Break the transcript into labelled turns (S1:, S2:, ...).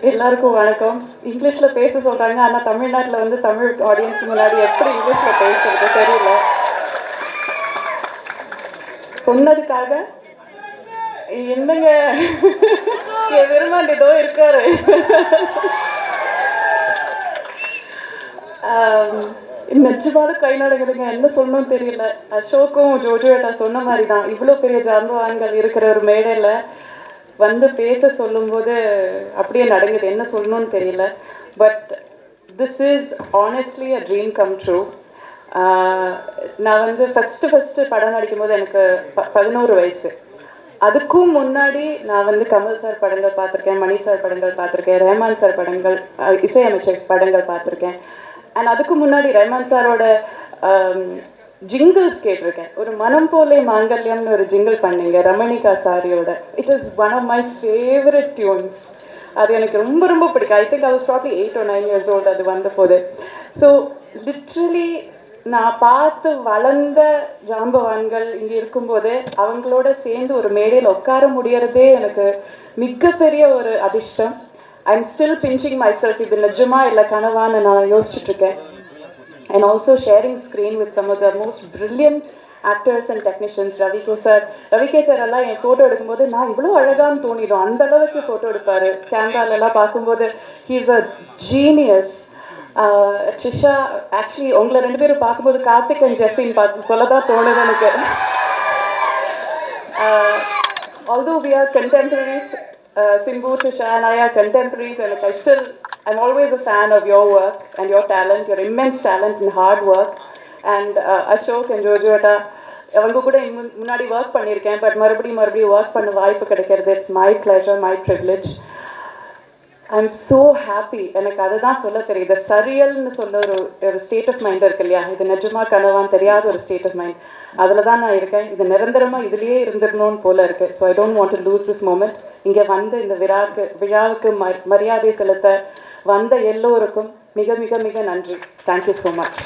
S1: எல்லாருக்கும் வணக்கம். இங்கிலீஷில் பேச சொல்கிறாங்க, ஆனால் தமிழ்நாட்டில் வந்து தமிழ் ஆடியன்ஸ் முன்னாடி எப்படி இங்கிலீஷில் பேசுறது தெரியல. சொன்னதுக்காக என்னங்க என் விரும்பாண்டி ஏதோ இருக்காரு. நிச்சயமாக கை நடக்குதுங்க, என்ன சொல்லணும்னு தெரியல. அசோக்கும் ஜோஜோட்டா சொன்ன மாதிரி தான், இவ்வளோ பெரிய ஜாம்பவான்கள் இருக்கிற ஒரு மேடையில் வந்து பேச சொல்லும்போது அப்படியே நடக்குது, என்ன சொல்லணும்னு தெரியல. But this is honestly a dream come true. நான் வந்து ஃபஸ்ட்டு படம் நடிக்கும்போது எனக்கு 11 வயசு. அதுக்கும் முன்னாடி நான் வந்து கமல் சார் படங்கள் பார்த்துருக்கேன், மணி சார் படங்கள் பார்த்துருக்கேன், ரஹ்மான் சார் படங்கள், இசையமைச்சர் படங்கள் பார்த்துருக்கேன். அண்ட் அதுக்கு முன்னாடி ரஹ்மான் சாரோட ஜிங்கிள்ஸ் கேட்டிருக்கேன். ஒரு மனம் போலே மாங்கல்யம்னு ஒரு ஜிங்கிள் பண்ணீங்க ரமணிகா சாரியோட. It is one of my favourite tunes. அது எனக்கு ரொம்ப ரொம்ப பிடிக்கும். I think I was probably 8 or 9 years old அது வந்த போது. ஸோ லிட்ரலி நான் பார்த்து வளர்ந்த ஜாம்பவான்கள் இங்கே இருக்கும்போது அவங்களோட சேர்ந்து ஒரு மேடையில் உட்கார முடியறதே எனக்கு மிகப்பெரிய ஒரு அதிர்ஷ்டம். I am still pinching my self, இது நிஜமா இல்லை கனவான்னு நான் யோசிச்சுட்ருக்கேன். And also sharing screen with some of the most brilliant actors and technicians. Ravi K sir எல்லாம் என் ஃபோட்டோ எடுக்கும்போது நான் இவ்வளோ அழகான்னு தோணிடும், அந்த அளவுக்கு ஃபோட்டோ எடுப்பார். கேமராலெல்லாம் பார்க்கும்போது he is a genius. Trisha, actually உங்களை 2 பேரும் பார்க்கும்போது கார்த்திக் அண்ட் ஜெஸ்ஸின்னு பார்த்து சொல்ல தான் தோணுது எனக்கு. Although we are contemporaries, Simbu, Trisha and I are contemporaries, and I'm always a fan of your work and your talent, your immense talent and hard work. And Ashok and Jojoata, அவங்க கூட முன்னாடி work பண்ணியிருக்கேன், but மறுபடியும் work பண்ண வாய்ப்பு கிடைக்கிறது. It's my pleasure, my privilege. I am so happy. எனக்கு அதை தான் சொல்ல தெரியுது. சரியல்னு சொல்ல ஒரு ஸ்டேட் ஆஃப் மைண்ட் இருக்கு இல்லையா, இது நிஜமாக கனவான்னு தெரியாத ஒரு ஸ்டேட் ஆஃப் மைண்ட். அதில் தான் நான் இருக்கேன். இது நிரந்தரமாக இதுலேயே இருந்துடணும்னு போல இருக்குது. So I don't want to lose this moment. இங்கே வந்து இந்த விழாவுக்கு மரியாதை செலுத்த வந்த எல்லோருக்கும் மிக மிக மிக நன்றி. Thank you so much.